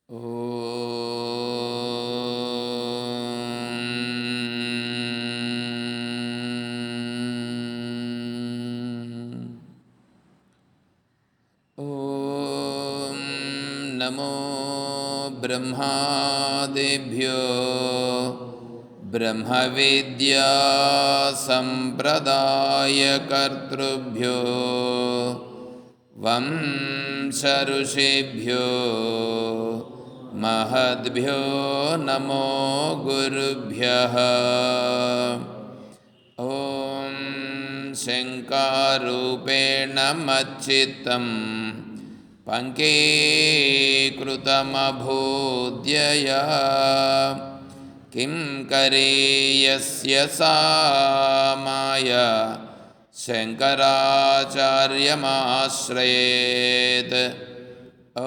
ఓం నమో బ్రహ్మాదిభ్యో బ్రహ్మవిద్యా సంప్రదాయకర్తృభ్యో వంశఋషిభ్యో మహద్భ్యో నమో గురుభ్యః. ఓం శంకారూపేణ మచ్చిత్తం పంకీకృతమభూద్యయా కిం కరేయస్య సా మాయా శంకరాచార్యమాశ్రయేత్.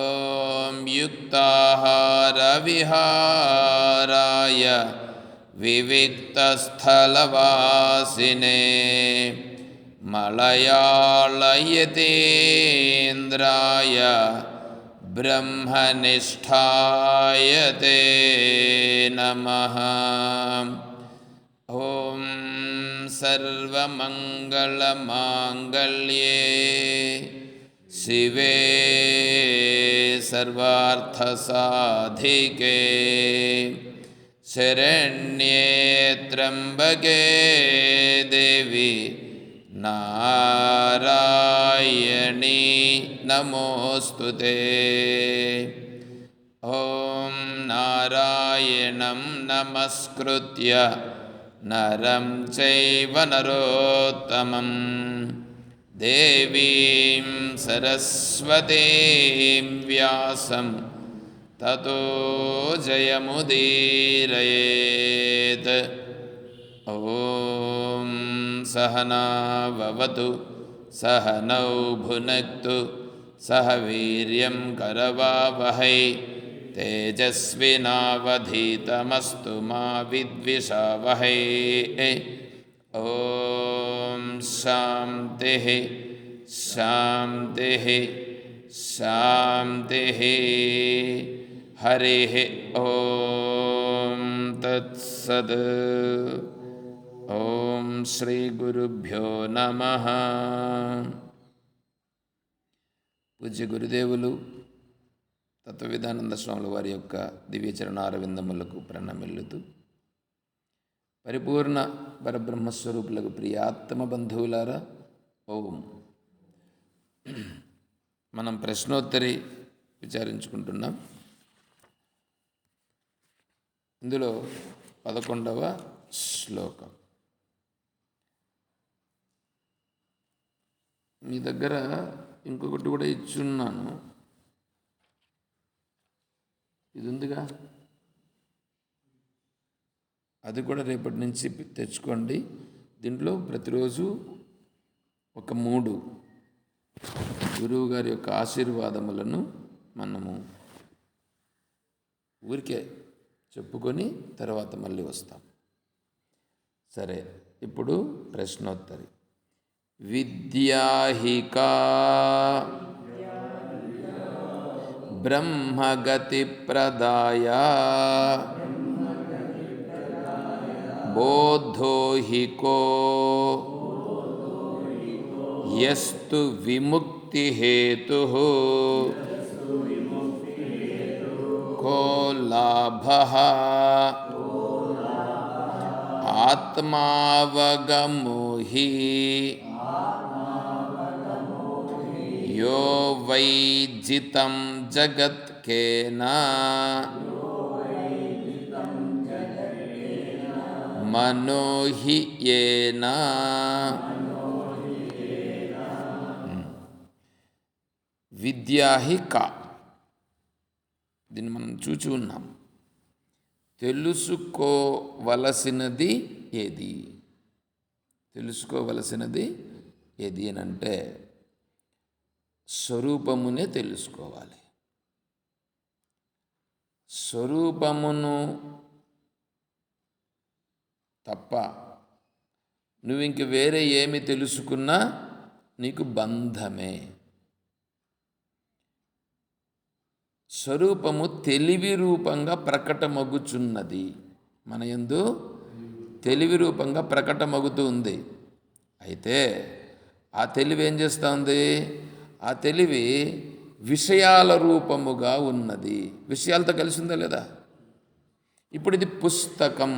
ఓం యుక్తాహారవిహారాయ వివిక్తస్థలవాసినే మలయాళయతీంద్రాయ బ్రహ్మనిష్ఠాయ తే నమః. ఓం సర్వమంగళమాంగళ్యే శివే సర్వార్థసాధికే శరణ్యే త్ర్యంబకే దేవి నారాయణీ నమోస్తుతే. ఓం నారాయణం నమస్కృత్య నరం చైవ నరోత్తమం దేవీం సరస్వతీం వ్యాసం తతో జయముదీరయేత్. ఓం సహనా భవతు సహనౌ భునక్తు సహ వీర్యం కరవావహై తేజస్వినావధీతమస్తు మా విద్విషావహై. ఓం శాంతి శాంతి శాంతి. హరి ఓం తత్సద్. ఓం శ్రీ గురుభ్యో నమః. పూజ్య గురుదేవులు తత్వవిధానంద స్వాముల వారి యొక్క దివ్యచరణారవిందములకు ప్రణమిల్లుతూ పరిపూర్ణ పరబ్రహ్మస్వరూపులకు ప్రియాత్మ బంధువులారా, ఓం. మనం ప్రశ్నోత్తరి విచారించుకుంటున్నాం. ఇందులో 11వ శ్లోకం. మీ దగ్గర ఇంకొకటి కూడా ఇచ్చున్నాను, ఇది ఉందిగా, అది కూడా రేపటి నుంచి తెచ్చుకోండి. దీంట్లో ప్రతిరోజు ఒక 3 గురువు గారి యొక్క ఆశీర్వాదములను మనము ఊరికే చెప్పుకొని తర్వాత మళ్ళీ వస్తాం. సరే, ఇప్పుడు ప్రశ్నోత్తరి. విద్యాహికా బ్రహ్మగతి ప్రదాయ బోధోహికో యస్తు విముక్తి హేతుః కో లాభః ఆత్మావగమో హి యో వై జితం జగత్ కేన మనో హి యేన. విద్యాహిక, దీన్ని మనం చూచి ఉన్నాం. తెలుసుకోవలసినది ఏది? తెలుసుకోవలసినది ఏది అని అంటే స్వరూపమునే తెలుసుకోవాలి. స్వరూపమును తప్ప నువ్వు ఇంక వేరే ఏమి తెలుసుకున్నా నీకు బంధమే. స్వరూపము తెలివి రూపంగా ప్రకటమగుచున్నది. మన యందు తెలివి రూపంగా ప్రకటమగుతూ ఉంది. అయితే ఆ తెలివి ఏం చేస్తూ ఉంది? ఆ తెలివి విషయాల రూపముగా ఉన్నది. విషయాలతో కలిసి ఉందా లేదా? ఇప్పుడు ఇది పుస్తకం.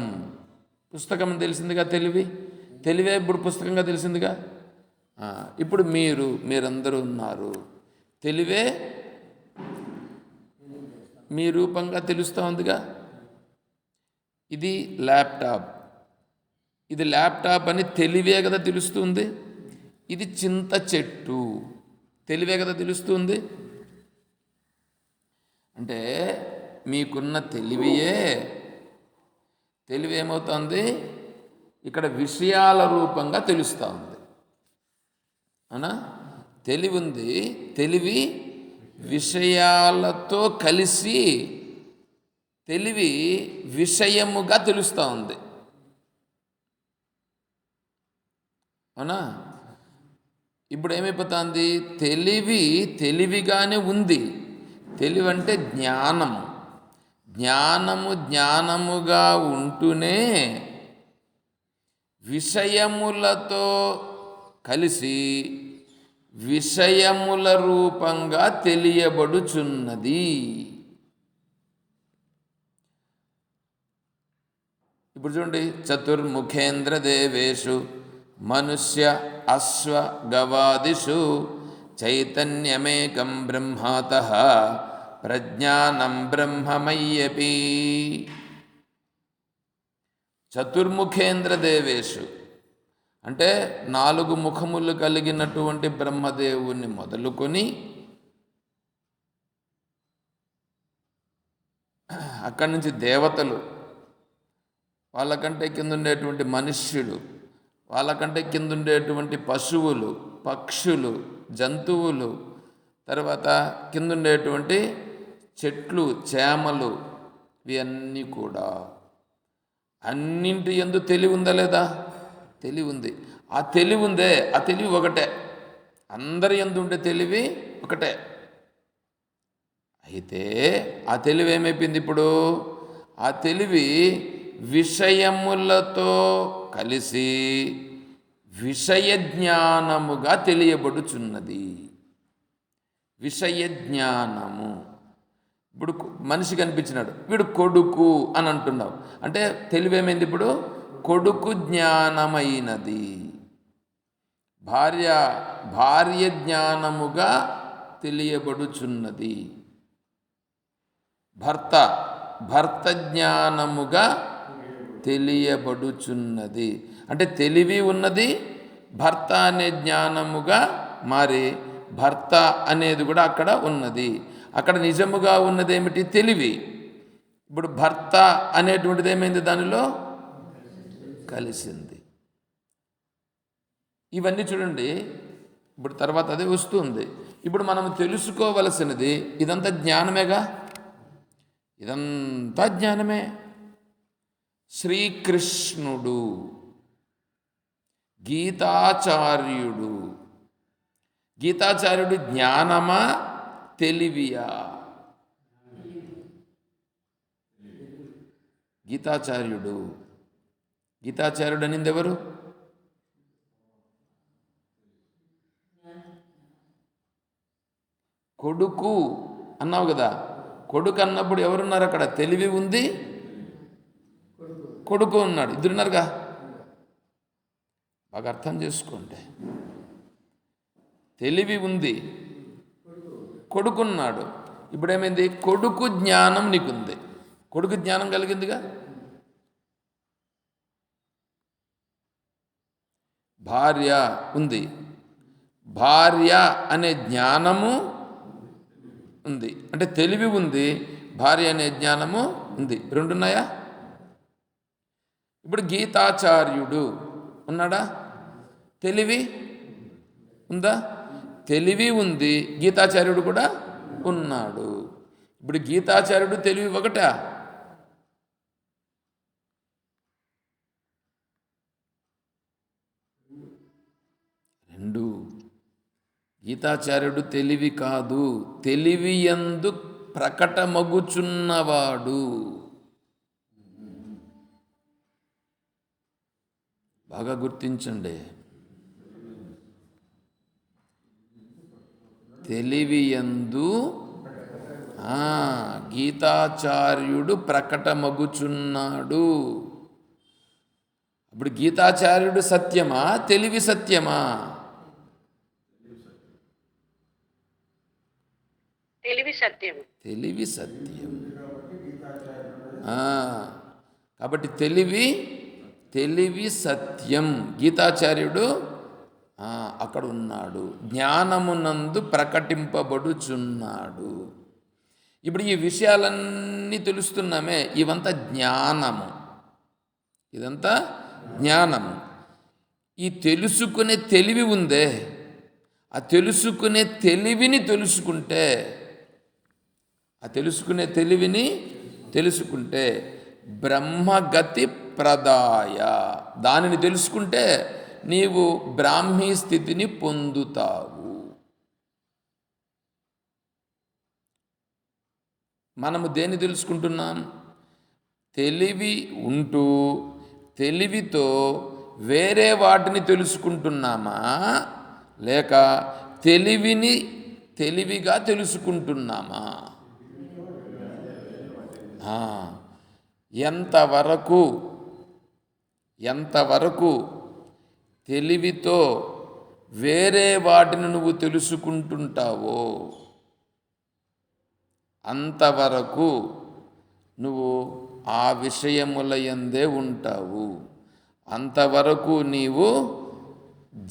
పుస్తకం అని తెలిసిందిగా తెలివే ఇప్పుడు పుస్తకంగా తెలిసిందిగా. ఇప్పుడు మీరందరూ ఉన్నారు. తెలివే మీ రూపంగా తెలుస్తూ ఉందిగా. ఇది ల్యాప్టాప్. ఇది ల్యాప్టాప్ అని తెలివే కదా తెలుస్తుంది. ఇది చింత చెట్టు, తెలివే కదా తెలుస్తుంది. అంటే మీకున్న తెలివి ఏమవుతుంది? ఇక్కడ విషయాల రూపంగా తెలుస్తూ ఉంది. అవునా? తెలివి ఉంది. తెలివి విషయాలతో కలిసి తెలివి విషయముగా తెలుస్తూ ఉంది. అవునా? ఇప్పుడు ఏమైపోతుంది? తెలివిగానే ఉంది. తెలివి అంటే జ్ఞానముగా ఉంటూనే విషయములతో కలిసి విషయముల రూపంగా తెలియబడుచున్నది. ఇప్పుడు చూడండి, చతుర్ముఖేంద్ర దేవేషు మనుష్య అశ్వ గవాదిషు చైతన్యమేకం బ్రహ్మాతః ప్రజ్ఞానం బ్రహ్మమయ్యపి. చతుర్ముఖేంద్ర దేవేషు అంటే 4 ముఖములు కలిగినటువంటి బ్రహ్మదేవుని మొదలుకొని అక్కడి నుంచి దేవతలు, వాళ్ళకంటే కింద ఉండేటువంటి మనుష్యులు, వాళ్ళకంటే కింద ఉండేటువంటి పశువులు, పక్షులు, జంతువులు, తర్వాత కింద ఉండేటువంటి చెట్లు, చేమలు, ఇవన్నీ కూడా అన్నింటి యందు తెలివి ఉందా లేదా? తెలివి ఉంది. ఆ తెలివి ఉందే, ఆ తెలివి ఒకటే. అందరి యందు ఉండే తెలివి ఒకటే. అయితే ఆ తెలివి ఏమైపోయింది ఇప్పుడు? ఆ తెలివి విషయములతో కలిసి విషయ జ్ఞానముగా తెలియబడుచున్నది. విషయ జ్ఞానము. ఇప్పుడు మనిషి కనిపించినాడు, వీడు కొడుకు అని అంటున్నావు అంటే తెలివేమైంది? ఇప్పుడు కొడుకు జ్ఞానమైనది. భార్య జ్ఞానముగా తెలియబడుచున్నది. భర్త జ్ఞానముగా తెలియబడుచున్నది. అంటే తెలివి ఉన్నది, భర్త అనే జ్ఞానముగా మారి భర్త అనేది కూడా అక్కడ ఉన్నది. అక్కడ నిజముగా ఉన్నదేమిటి? తెలివి. ఇప్పుడు భర్త అనేటువంటిది ఏమైంది? దానిలో కలిసింది. ఇవన్నీ చూడండి. ఇప్పుడు తర్వాత అదే వస్తుంది. ఇప్పుడు మనం తెలుసుకోవలసినది ఇదంతా జ్ఞానమేగా. ఇదంతా జ్ఞానమే. శ్రీకృష్ణుడు గీతాచార్యుడు జ్ఞానమా తెలివియా? గీతాచార్యుడు అనింది ఎవరు? కొడుకు అన్నావు కదా. కొడుకు అన్నప్పుడు ఎవరున్నారు అక్కడ? తెలివి ఉంది, కొడుకు ఉన్నాడు, ఇద్దరున్నారుగా. బాగా అర్థం చేసుకోండి. తెలివి ఉంది, కొడుకున్నాడు. ఇప్పుడు ఏమైంది? కొడుకు జ్ఞానం నీకుంది. కొడుకు జ్ఞానం కలిగిందిగా. భార్య ఉంది, భార్య అనే జ్ఞానము ఉంది. అంటే తెలివి ఉంది, భార్య అనే జ్ఞానము ఉంది. రెండున్నాయా? ఇప్పుడు గీతాచార్యుడు ఉన్నాడా? తెలివి ఉందా? తెలివి ఉంది, గీతాచార్యుడు కూడా ఉన్నాడు. ఇప్పుడు గీతాచార్యుడు తెలివి ఒకటా? రెండు. గీతాచార్యుడు తెలివి కాదు, తెలివి యందు ప్రకటమగుచున్నవాడు. బాగా గుర్తించండి. తెలివియందు గీతాచార్యుడు ప్రకటమగుచున్నాడు. ఇప్పుడు గీతాచార్యుడు సత్యమా, తెలివి సత్యమా? తెలివి సత్యం. తెలివి సత్యం. కాబట్టి తెలివి సత్యం. గీతాచార్యుడు అక్కడ ఉన్నాడు, జ్ఞానమునందు ప్రకటింపబడుచున్నాడు. ఇప్పుడు ఈ విషయాలన్నీ తెలుస్తున్నామే, ఇవంతా జ్ఞానము. ఇదంతా జ్ఞానము. ఈ తెలుసుకునే తెలివి ఉందే, ఆ తెలుసుకునే తెలివిని తెలుసుకుంటే, బ్రహ్మగతి ప్రదాయ, దానిని తెలుసుకుంటే నీవు బ్రాహ్మీ స్థితిని పొందుతావు. మనము దేన్ని తెలుసుకుంటున్నాం? తెలివి ఉంటూ తెలివితో వేరే వాటిని తెలుసుకుంటున్నామా, లేక తెలివిని తెలివిగా తెలుసుకుంటున్నామా? ఎంతవరకు తెలివితో వేరే వాటిని నువ్వు తెలుసుకుంటుంటావో అంతవరకు నువ్వు ఆ విషయముల యందే ఉంటావు. అంతవరకు నీవు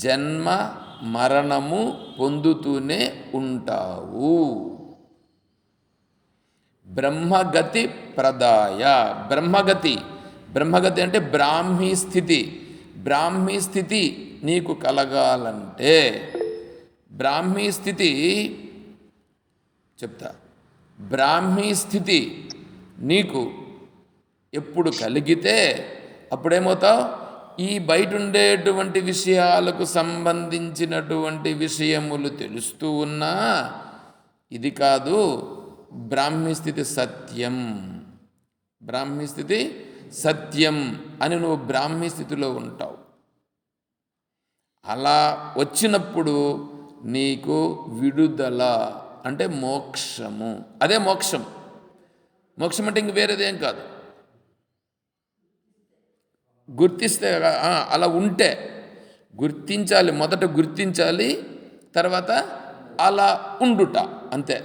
జన్మ మరణము పొందుతూనే ఉంటావు. బ్రహ్మగతి ప్రదాయ. బ్రహ్మగతి అంటే బ్రాహ్మీ స్థితి. బ్రాహ్మీ స్థితి నీకు కలగాలంటే, బ్రాహ్మీ స్థితి చెప్తా, బ్రాహ్మీ స్థితి నీకు ఎప్పుడు కలిగితే అప్పుడేమవుతావు? ఈ బయట ఉండేటువంటి విషయాలకు సంబంధించినటువంటి విషయములు తెలుస్తూ ఉన్నా ఇది కాదు, బ్రాహ్మీ స్థితి సత్యం, బ్రాహ్మీ స్థితి సత్యం అని నువ్వు బ్రాహ్మీ స్థితిలో ఉంటావు. అలా వచ్చినప్పుడు నీకు విడుదల అంటే మోక్షము. అదే మోక్షం. మోక్షం అంటే ఇంక వేరేదేం కాదు. గుర్తిస్తే అలా ఉంటే, గుర్తించాలి, మొదట గుర్తించాలి, తర్వాత అలా ఉండుట, అంతే.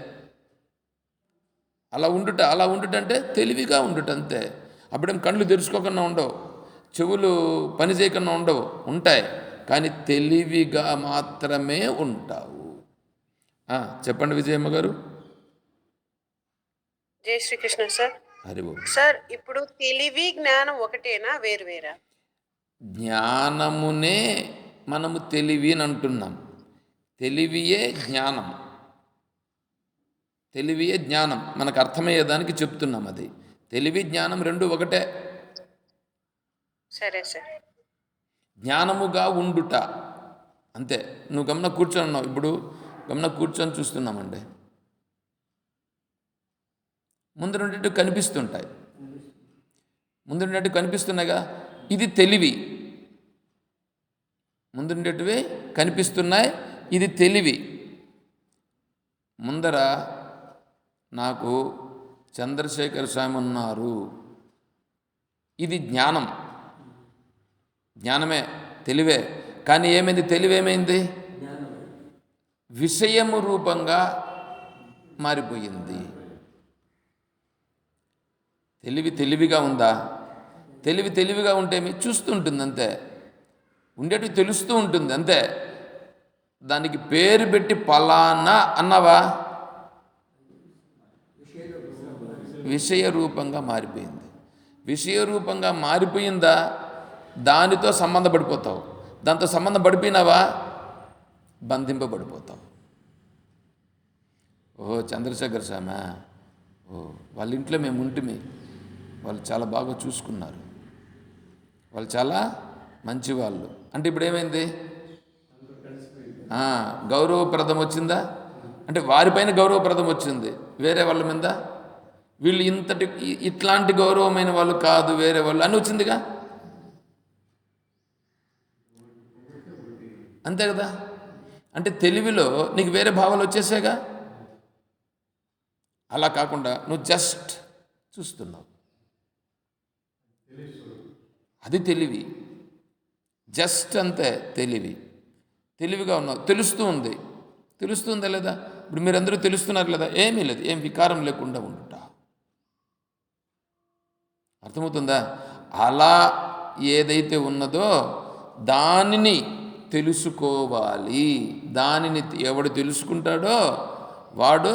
అలా ఉండుట అంటే తెలివిగా ఉండుట, అంతే. అప్పుడేం కళ్ళు తెరుచుకోకుండా ఉండవు, చెవులు పని చేయకుండా ఉండవు, ఉంటాయి, కానీ తెలివిగా మాత్రమే ఉంటావు. చెప్పండి విజయమ్మ గారు. జై శ్రీకృష్ణ సార్. హరిబో సార్, ఇప్పుడు తెలివి జ్ఞానం ఒకటేనా, వేరువేరా? జ్ఞానమునే మనము తెలివి అని అంటున్నాం. తెలివియే జ్ఞానం, తెలివియే జ్ఞానం. మనకు అర్థమయ్యేదానికి చెప్తున్నాం. అది తెలివి జ్ఞానం రెండు ఒకటే. సరే సార్. జ్ఞానముగా ఉండుట అంతే. నువ్వు గమన కూర్చొని ఉన్నావు, ఇప్పుడు గమన కూర్చొని చూస్తున్నామండి, ముందుండేట్టు కనిపిస్తుంటాయి, ముందుండేట్టు కనిపిస్తున్నాయిగా, ఇది తెలివి. ముందుండేటివి కనిపిస్తున్నాయి, ఇది తెలివి. ముందర నాకు చంద్రశేఖర్ స్వామి ఉన్నారు, ఇది జ్ఞానం, జ్ఞానమే, తెలివే. కానీ ఏమైంది? తెలివేమైంది? విషయము రూపంగా మారిపోయింది. తెలివిగా ఉందా? తెలివిగా ఉంటే చూస్తుంటుంది, అంతే. ఉండేటివి తెలుస్తూ ఉంటుంది, అంతే. దానికి పేరు పెట్టి పలానా అన్నవా? విషయ రూపంగా మారిపోయింది. విషయ రూపంగా మారిపోయిందా? దానితో సంబంధపడిపోతావు. దాంతో సంబంధం పడిపోయినావా? బంధింపబడిపోతావు. చంద్రశేఖర్ స్వామి, వాళ్ళ ఇంట్లో మేము ఉంటిమి, వాళ్ళు చాలా బాగా చూసుకున్నారు, వాళ్ళు చాలా మంచివాళ్ళు అంటే ఇప్పుడు ఏమైంది? గౌరవప్రదం వచ్చిందా? అంటే వారిపైన గౌరవప్రదం వచ్చింది. వేరే వాళ్ళ మీద, వీళ్ళు ఇట్లాంటి గౌరవమైన వాళ్ళు కాదు వేరే వాళ్ళు అని వచ్చిందిగా, అంతే కదా. అంటే తెలివిలో నీకు వేరే భావాలు వచ్చేసాగా. అలా కాకుండా నువ్వు జస్ట్ చూస్తున్నావు, అది తెలివి. జస్ట్ అంతే తెలివిగా ఉన్నావు. తెలుస్తుందా లేదా? ఇప్పుడు మీరందరూ తెలుస్తున్నారు లేదా? ఏమీ లేదు, ఏం వికారం లేకుండా ఉండుట. అర్థమవుతుందా? అలా ఏదైతే ఉన్నదో దానిని తెలుసుకోవాలి. దానిని ఎవడు తెలుసుకుంటాడో వాడు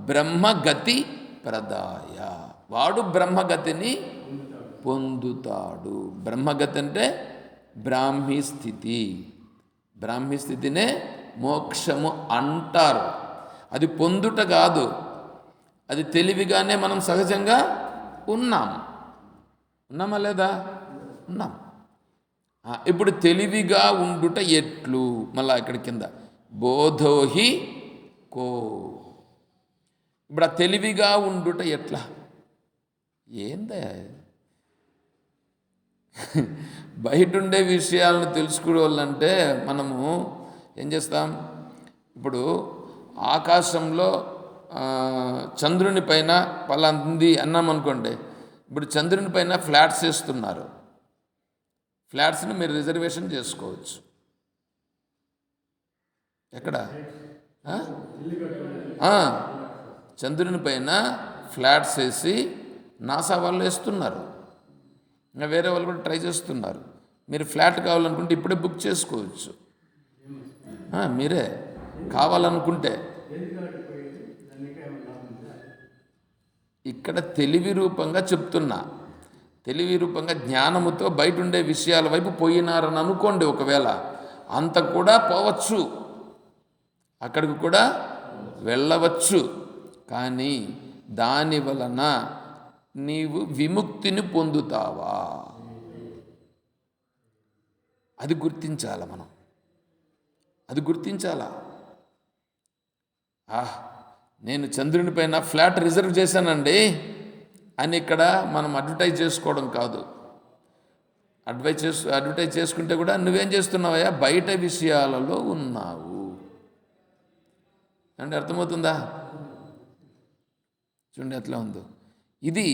బ్రహ్మగతి ప్రదాయ, వాడు బ్రహ్మగతిని పొందుతాడు. బ్రహ్మగతి అంటే బ్రాహ్మీ స్థితి. బ్రాహ్మీ స్థితినే మోక్షము అంటారు. అది పొందుట కాదు, అది తెలివిగానే మనం సహజంగా ఉన్నామా లేదా? ఉన్నాం. ఇప్పుడు తెలివిగా ఉండుట ఎట్లు? మళ్ళా ఇక్కడ కింద బోధోహి కో. ఇప్పుడు ఆ తెలివిగా ఉండుట ఎట్లా? ఏందా బయట ఉండే విషయాలను తెలుసుకోవాలంటే మనము ఏం చేస్తాం? ఇప్పుడు ఆకాశంలో చంద్రుని పైన పలాంది అన్నాం అనుకోండి. ఇప్పుడు చంద్రుని పైన ఫ్లాట్స్ వేస్తున్నారు. ఫ్లాట్స్ని మీరు రిజర్వేషన్ చేసుకోవచ్చు. ఎక్కడ? చంద్రుని పైన ఫ్లాట్స్ వేసి నాసా వాళ్ళు వేస్తున్నారు. ఇంకా వేరే వాళ్ళు కూడా ట్రై చేస్తున్నారు. మీరు ఫ్లాట్ కావాలనుకుంటే ఇప్పుడే బుక్ చేసుకోవచ్చు. మీరే కావాలనుకుంటే. ఇక్కడ తెలివి రూపంగా చెప్తున్నా, తెలివి రూపంగా జ్ఞానముతో బయట ఉండే విషయాల వైపు పోయినారని అనుకోండి. ఒకవేళ అంత కూడా పోవచ్చు, అక్కడికి కూడా వెళ్ళవచ్చు. కానీ దాని వలన నీవు విముక్తిని పొందుతావా? అది గుర్తించాల మనం, అది గుర్తించాలా. నేను చంద్రుని పైన ఫ్లాట్ రిజర్వ్ చేశానండి అని ఇక్కడ మనం అడ్వర్టైజ్ చేసుకోవడం కాదు. అడ్వర్టైజ్ చేసుకుంటే కూడా నువ్వేం చేస్తున్నావయ్యా? బయట విషయాలలో ఉన్నావు అంటే అర్థమవుతుందా? చూడండి ఎట్లా ఉందో. ఇది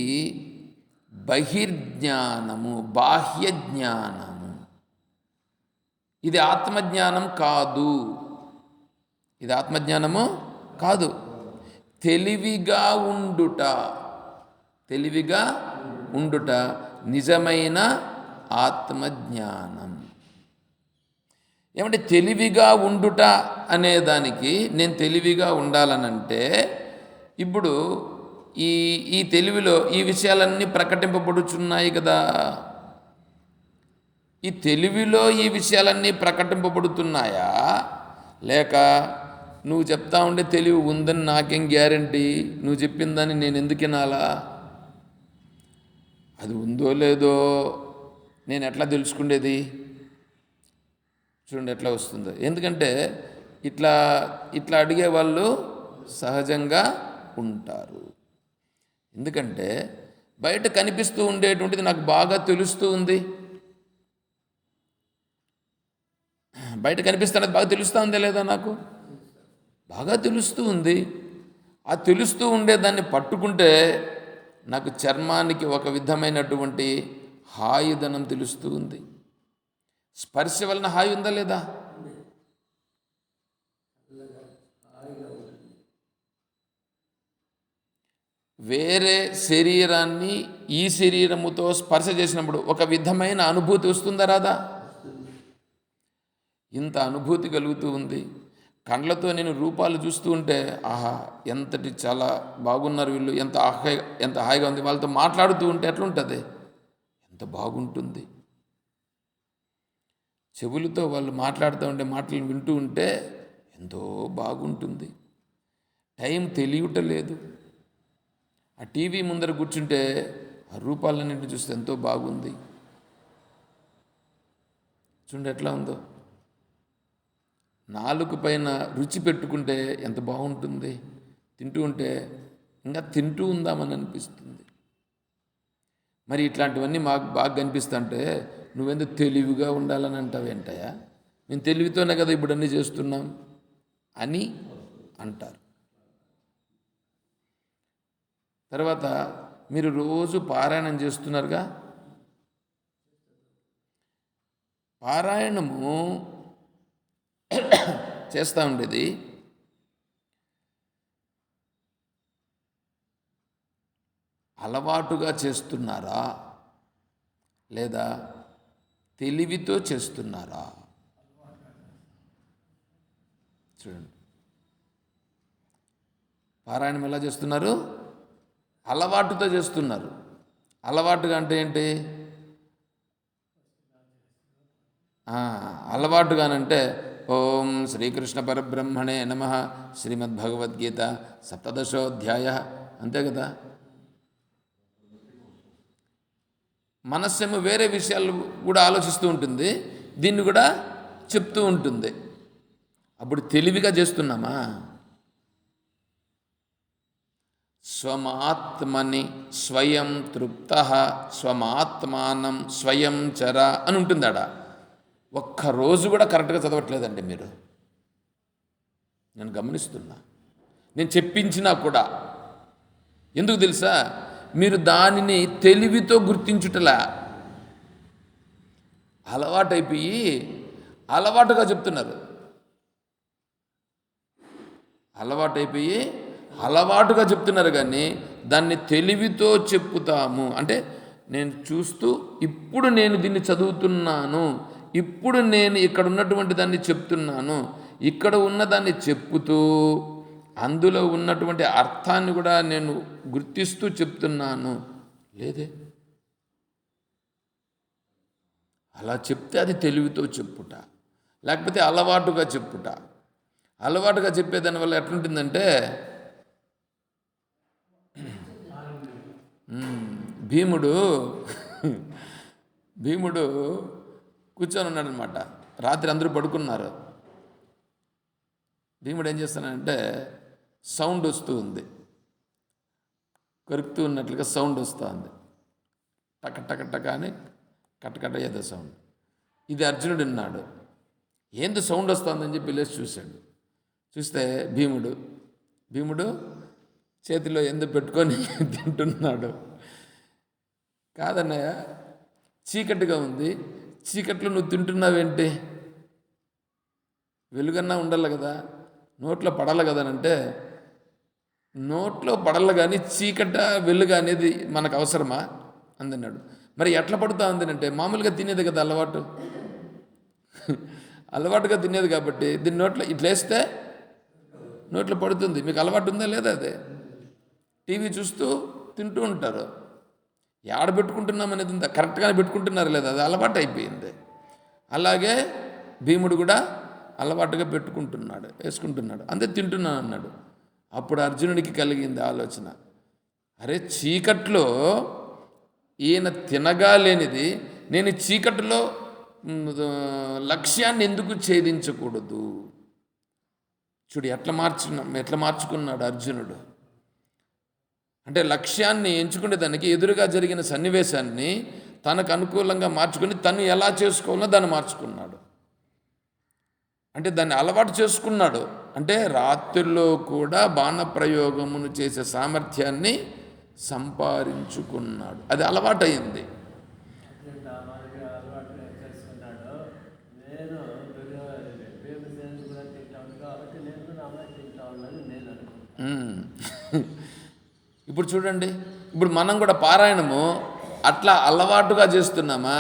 బహిర్జ్ఞానము, బాహ్య జ్ఞానము. ఇది ఆత్మజ్ఞానం కాదు, ఇది ఆత్మజ్ఞానము కాదు. తెలివిగా ఉండుట నిజమైన ఆత్మజ్ఞానం. ఏమంటే తెలివిగా ఉండుట అనేదానికి నేను తెలివిగా ఉండాలనంటే ఇప్పుడు ఈ తెలివిలో ఈ విషయాలన్నీ ప్రకటింపబడుచున్నాయి కదా. ఈ తెలివిలో ఈ విషయాలన్నీ ప్రకటింపబడుతున్నాయా, లేక నువ్వు చెప్తా ఉండే తెలివి ఉందని నాకేం గ్యారంటీ? నువ్వు చెప్పిందని నేను ఎందుకు వినాలా? అది ఉందో లేదో నేను ఎట్లా తెలుసుకునేది? చూడండి ఎట్లా వస్తుందో. ఎందుకంటే ఇట్లా అడిగే వాళ్ళు సహజంగా ఉంటారు. ఎందుకంటే బయట కనిపిస్తూ ఉండేటువంటిది నాకు బాగా తెలుస్తూ ఉంది. బయట కనిపిస్తున్నది బాగా తెలుస్తూ ఉందే లేదా? నాకు బాగా తెలుస్తూ ఉంది. ఆ తెలుస్తూ ఉండేదాన్ని పట్టుకుంటే నాకు చర్మానికి ఒక విధమైనటువంటి హాయిదనం తెలుస్తూ ఉంది. స్పర్శ వలన హాయి ఉందా లేదా? వేరే శరీరాన్ని ఈ శరీరముతో స్పర్శ చేసినప్పుడు ఒక విధమైన అనుభూతి వస్తుందా రాదా? ఇంత అనుభూతి కలుగుతూ ఉంది. కండ్లతో నేను రూపాలు చూస్తూ ఉంటే ఆహా ఎంతటి చాలా బాగున్నారు వీళ్ళు, ఎంత హాయిగా ఉంది. వాళ్ళతో మాట్లాడుతూ ఉంటే ఎట్లుంటుంది? ఎంత బాగుంటుంది. చెవులతో వాళ్ళు మాట్లాడుతూ ఉంటే మాటలు వింటూ ఉంటే ఎంతో బాగుంటుంది. టైం తెలియటలేదు. ఆ టీవీ ముందర కూర్చుంటే ఆ రూపాలన్నింటిని చూస్తే ఎంతో బాగుంది. చూడండి ఎట్లా ఉందో. నాలుక పైన రుచి పెట్టుకుంటే ఎంత బాగుంటుంది. తింటూ ఉంటే ఇంకా తింటూ ఉందామని అనిపిస్తుంది. మరి ఇట్లాంటివన్నీ మాకు బాగా కనిపిస్తుంటే నువ్వెందుకు తెలివిగా ఉండాలని అంటావేంటయా? మేము తెలివితోనే కదా ఇప్పుడు అన్నీ చేస్తున్నాం అని అంటారు. తర్వాత మీరు రోజు పారాయణం చేస్తున్నారుగా, పారాయణము చేస్తూ ఉండేది అలవాటుగా చేస్తున్నారా లేదా తెలివితో చేస్తున్నారా? చూడండి, పారాయణం ఎలా చేస్తున్నారు? అలవాటుతో చేస్తున్నారు. అలవాటుగా అంటే ఏంటి? అలవాటుగానంటే ఓం శ్రీకృష్ణ పరబ్రహ్మణే నమః శ్రీమద్భగవద్గీత సప్తదశోధ్యాయ, అంతే కదా. మనస్సేమో వేరే విషయాలు కూడా ఆలోచిస్తూ ఉంటుంది, దీన్ని కూడా చెప్తూ ఉంటుంది. అప్పుడు తెలివిగా చేస్తున్నామా? స్వమాత్మని స్వయం తృప్త స్వమాత్మానం స్వయం చర అని ఉంటుందాడా. ఒక్కరోజు కూడా కరెక్ట్గా చదవట్లేదండి మీరు. నేను గమనిస్తున్నా, నేను చెప్పించినా కూడా. ఎందుకు తెలుసా? మీరు దానిని తెలివితో గుర్తించుటలా, అలవాటైపోయి అలవాటుగా చెప్తున్నారు. అలవాటుగా చెప్తున్నారు కానీ దాన్ని తెలివితో చెప్పుతాము అంటే నేను చూస్తూ ఇప్పుడు నేను దీన్ని చదువుతున్నాను, ఇప్పుడు నేను ఇక్కడ ఉన్నటువంటి దాన్ని చెప్తున్నాను, ఇక్కడ ఉన్నదాన్ని చెప్పుతూ అందులో ఉన్నటువంటి అర్థాన్ని కూడా నేను గుర్తిస్తూ చెప్తున్నాను. లేదే, అలా చెప్తే అది తెలివితో చెప్పుట, లేకపోతే అలవాటుగా చెప్పుట. అలవాటుగా చెప్పేదాని వల్ల ఎట్లుంటుందంటే భీముడు కూర్చొని ఉన్నాడనమాట. రాత్రి అందరూ పడుకున్నారు. భీముడు ఏం చేస్తానంటే సౌండ్ వస్తూ ఉంది, కొరుకుతూ ఉన్నట్లుగా సౌండ్ వస్తూ ఉంది. టక టక టక అని కట్టకట్ట ఏదో సౌండ్. ఇది అర్జునుడు విన్నాడు. ఏంది సౌండ్ వస్తుందని చెప్పి లేచి చూశాడు. చూస్తే భీముడు చేతిలో ఎందుకు పెట్టుకొని తింటున్నాడు. కాదన్నయ్య, చీకటిగా ఉంది, చీకట్లో నువ్వు తింటున్నావేంటి? వెలుగన్నా ఉండాలి కదా, నోట్లో పడాలి కదా అంటే, నోట్లో పడాలి కానీ చీకట వెలుగు అనేది మనకు అవసరమా అందన్నాడు. మరి ఎట్లా పడుతూ ఉందనంటే మామూలుగా తినేది కదా అలవాటుగా తినేది కాబట్టి దీన్ని నోట్లో ఇట్లా వేస్తే నోట్లో పడుతుంది. మీకు అలవాటు ఉందా లేదా? అదే టీవీ చూస్తూ తింటూ ఉంటారు. ఏడ పెట్టుకుంటున్నాం అనేది ఉందా? కరెక్ట్గానే పెట్టుకుంటున్నారు లేదా? అది అలవాటు అయిపోయింది. అలాగే భీముడు కూడా అలవాటుగా వేసుకుంటున్నాడు, అంతే తింటున్నాను అన్నాడు. అప్పుడు అర్జునుడికి కలిగింది ఆలోచన, అరే చీకట్లో ఈయన తినగా లేనిది నేను చీకటిలో లక్ష్యాన్ని ఎందుకు ఛేదించకూడదు? చూడు ఎట్లా మార్చుకున్నాడు అర్జునుడు. అంటే లక్ష్యాన్ని ఎంచుకునే దానికి ఎదురుగా జరిగిన సన్నివేశాన్ని తనకు అనుకూలంగా మార్చుకుని తను ఎలా చేసుకోవాలో దాన్ని మార్చుకున్నాడు. అంటే దాన్ని అలవాటు చేసుకున్నాడు. అంటే రాత్రిలో కూడా బాణప్రయోగమును చేసే సామర్థ్యాన్ని సంపాదించుకున్నాడు. అది అలవాటయింది. ఇప్పుడు చూడండి, ఇప్పుడు మనం కూడా పారాయణము అట్లా అలవాటుగా చేస్తున్నామా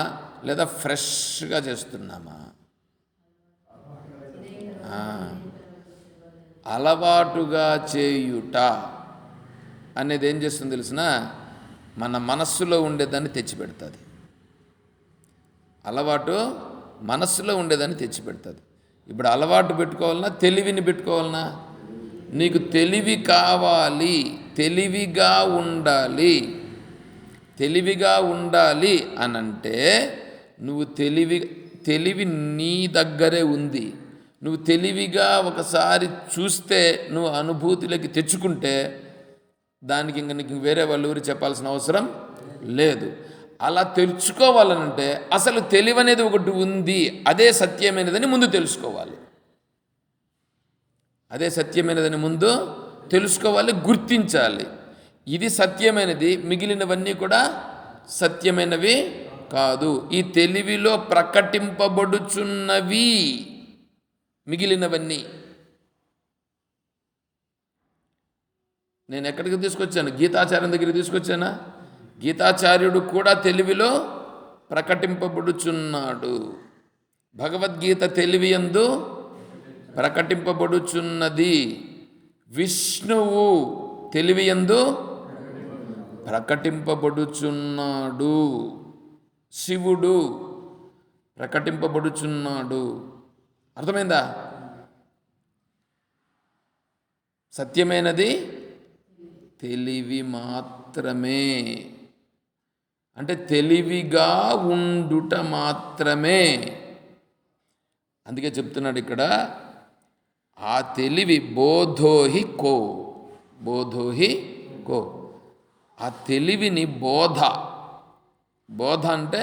లేదా ఫ్రెష్గా చేస్తున్నామా? అలవాటుగా చేయుట అనేది ఏం చేస్తుంది తెలిసిన? మన మనస్సులో ఉండేదాన్ని తెచ్చిపెడుతుంది. అలవాటు మనస్సులో ఉండేదాన్ని తెచ్చిపెడుతుంది. ఇప్పుడు అలవాటు పెట్టుకోవాలన్నా తెలివిని పెట్టుకోవాలన్నా? నీకు తెలివి కావాలి, తెలివిగా ఉండాలి అనంటే నువ్వు తెలివి నీ దగ్గరే ఉంది. నువ్వు తెలివిగా ఒకసారి చూస్తే, నువ్వు అనుభూతిలోకి తెచ్చుకుంటే దానికి ఇంక నీకు వేరే వాళ్ళు ఊరి చెప్పాల్సిన అవసరం లేదు. అలా తెలుసుకోవాలనంటే అసలు తెలివనేది ఒకటి ఉంది, అదే సత్యమైనదని ముందు తెలుసుకోవాలి. అదే సత్యమైనదని ముందు తెలుసుకోవాలి, గుర్తించాలి. ఇది సత్యమైనది, మిగిలినవన్నీ కూడా సత్యమైనవి కాదు. ఈ తెలివిలో ప్రకటింపబడుచున్నవి మిగిలినవన్నీ. నేను ఎక్కడికి తీసుకొచ్చాను? గీతాచార్యం దగ్గరికి తీసుకొచ్చానా? గీతాచార్యుడు కూడా తెలివిలో ప్రకటింపబడుచున్నాడు. భగవద్గీత తెలివి యందు ప్రకటింపబడుచున్నది. విష్ణువు తెలివి యందు ప్రకటింపబడుచున్నాడు. శివుడు ప్రకటింపబడుచున్నాడు. అర్థమైందా? సత్యమైనది తెలివి మాత్రమే, అంటే తెలివిగా ఉండుట మాత్రమే. అందుకే చెప్తున్నాడు ఇక్కడ, ఆ తెలివి బోధోహి కో, బోధోహి కో. ఆ తెలివిని బోధ అంటే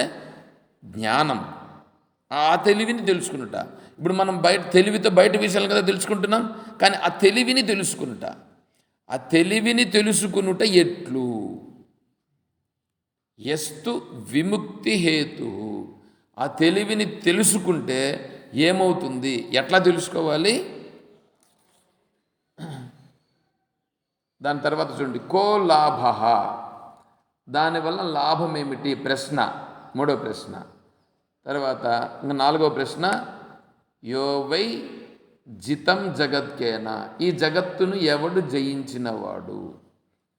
జ్ఞానం. ఆ తెలివిని తెలుసుకున్నట. ఇప్పుడు మనం తెలివితో బయట విషయాలు కదా తెలుసుకుంటున్నాం, కానీ ఆ తెలివిని తెలుసుకున్నట. ఆ తెలివిని తెలుసుకునుట ఎట్లు? ఎస్తు విముక్తి హేతు. ఆ తెలివిని తెలుసుకుంటే ఏమవుతుంది? ఎట్లా తెలుసుకోవాలి? దాని తర్వాత చూడండి, కో లాభ, దానివల్ల లాభం ఏమిటి? ప్రశ్న, మూడో ప్రశ్న. తర్వాత ఇంకా నాలుగో ప్రశ్న, యో వై జితం జగత్కేన, ఈ జగత్తును ఎవడు జయించినవాడు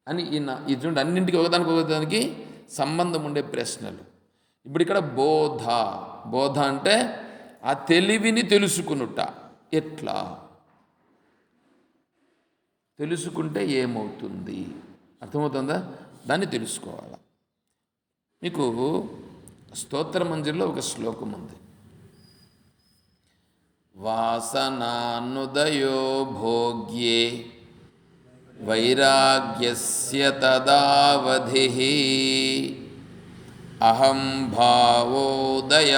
అని. ఇది చూడండి, అన్నింటికి ఒకదానికి సంబంధం ఉండే ప్రశ్నలు. ఇప్పుడు ఇక్కడ బోధ అంటే ఆ తెలివిని తెలుసుకునుట. ఎట్లా తెలుసుకుంటే ఏమవుతుంది? అర్థమవుతుందా? దాన్ని తెలుసుకోవాలి. మీకు స్తోత్ర మంజరిలో ఒక శ్లోకం ఉంది, వాసనానుదయో భోగ్యే వైరాగ్యస్య తదావధిః అహం భావోదయాభావో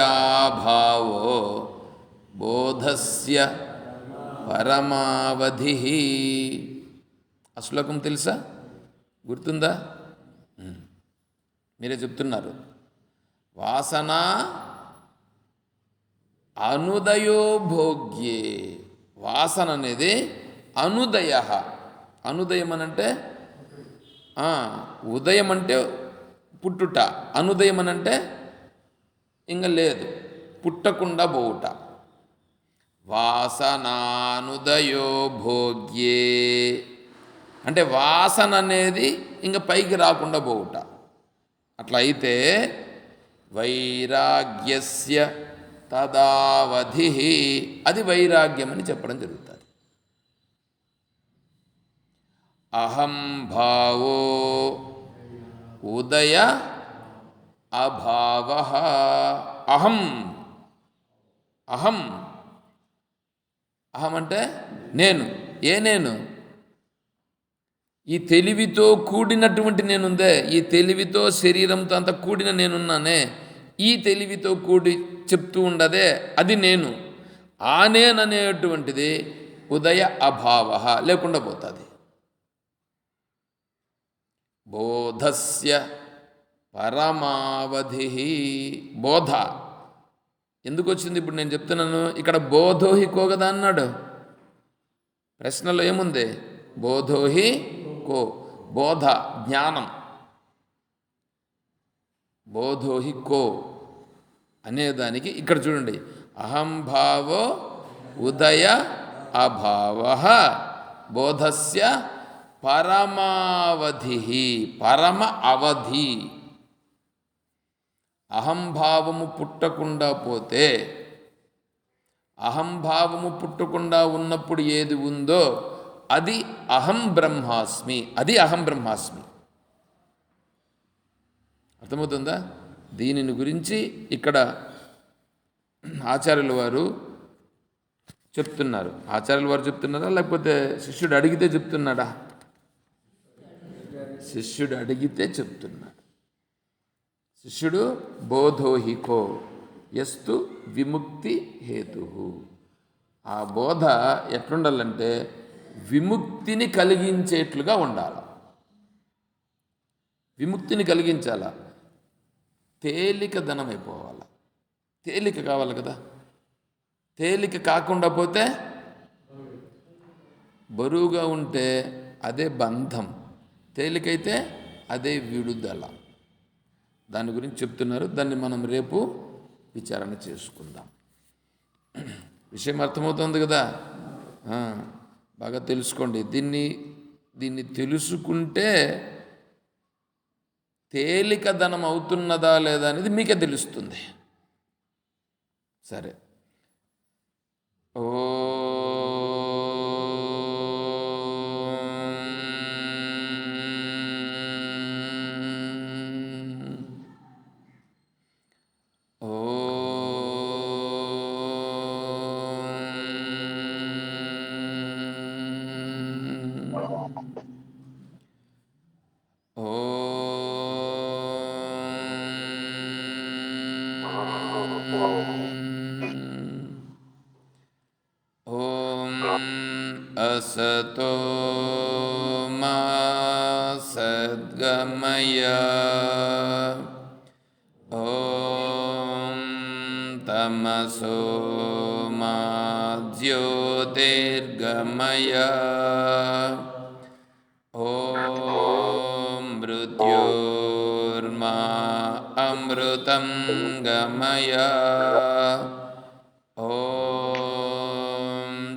బోధస్య పరమావధిః. ఆ శ్లోకం తెలుసా? గుర్తుందా? మీరే చెప్తున్నారు. వాసన అనుదయో భోగ్యే. వాసన అనేది అనుదయం అనంటే ఉదయం అంటే పుట్టుట, అనుదయం అనంటే ఇంకా లేదు, పుట్టకుండా పోవుట. వాసనానుదయో భోగ్యే అంటే వాసన అనేది ఇంకా పైకి రాకుండా పోవుట. అట్లా అయితే వైరాగ్యస్య తదావధిః, అది వైరాగ్యం అని చెప్పడం జరుగుతుంది. అహం భావో ఉదయ అభావః. అహం అంటే నేను. ఏ నేను? ఈ తెలివితో కూడినటువంటి నేనుందే, ఈ తెలివితో శరీరంతో అంతా కూడిన నేనున్నానే, ఈ తెలివితో కూడి చెప్తూ ఉండదే అది నేను. ఆ నేననేటువంటిది ఉదయ అభావ, లేకుండా పోతుంది. బోధస్య పరమావధిః. బోధ ఎందుకు వచ్చింది? ఇప్పుడు నేను చెప్తున్నాను, ఇక్కడ బోధోహి కో కదా అన్నాడు. ప్రశ్నలో ఏముంది? బోధోహి కో, బోధ జ్ఞానం. బోధోహి కో అనేదానికి ఇక్కడ చూడండి, అహం భావో ఉదయ అభావః బోధస్య పరమావధిః. పరమ అవధి. అహంభావము పుట్టకుండా పోతే, అహంభావము పుట్టకుండా ఉన్నప్పుడు ఏది ఉందో అది అహం బ్రహ్మాస్మి. అది అహం బ్రహ్మాస్మి. అర్థమవుతుందా? దీనిని గురించి ఇక్కడ ఆచార్యుల వారు చెప్తున్నారు. ఆచార్యుల వారు చెప్తున్నారా లేకపోతే శిష్యుడు అడిగితే చెప్తున్నాడా? శిష్యుడు అడిగితే చెప్తున్నాడు. శిష్యుడు బోధోహికో యస్తు విముక్తి హేతు. ఆ బోధ ఎట్లుండాలంటే విముక్తిని కలిగించేట్లుగా ఉండాలి. విముక్తిని కలిగించాలా, తేలిక ధనమైపోవాలి. తేలిక కావాలి కదా. తేలిక కాకుండా పోతే బరువుగా ఉంటే అదే బంధం, తేలికైతే అదే విడుదల. దాని గురించి చెప్తున్నారు. దాన్ని మనం రేపు విచారణ చేసుకుందాం. విషయం అర్థమవుతుంది కదా. బాగా తెలుసుకోండి. దీన్ని తెలుసుకుంటే తేలిక ధనం అవుతున్నదా లేదా అనేది మీకే తెలుస్తుంది. సరే. ఓ असतो मा सद्गमय ॐ तमसो मा ज्योतिर्गमय ॐ मृत्योर्मा अमृतं गमय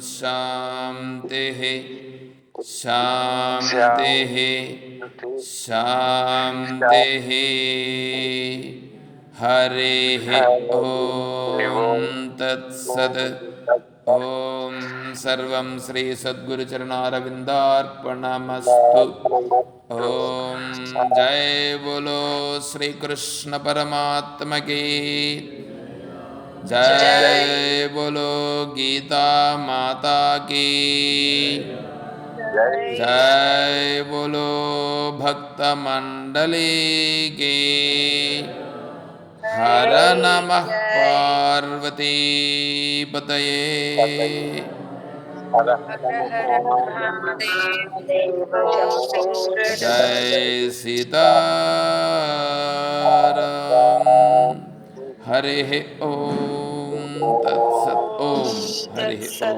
शान्तिः शान्तिः शान्तिः। हरिः ॐ तत्सत्। ॐ सर्वं श्री सद्गुरुचरणारविन्दार्पणमस्तु। ॐ जय बोलो श्री कृष्ण परमात्मा की जय। बोलो गीता माता की जय। बोलो भक्त मंडली की। हर नमः पार्वती पतये। जय सीताराम। हरिः ॐ तत्सत्। ओम हरिः ॐ।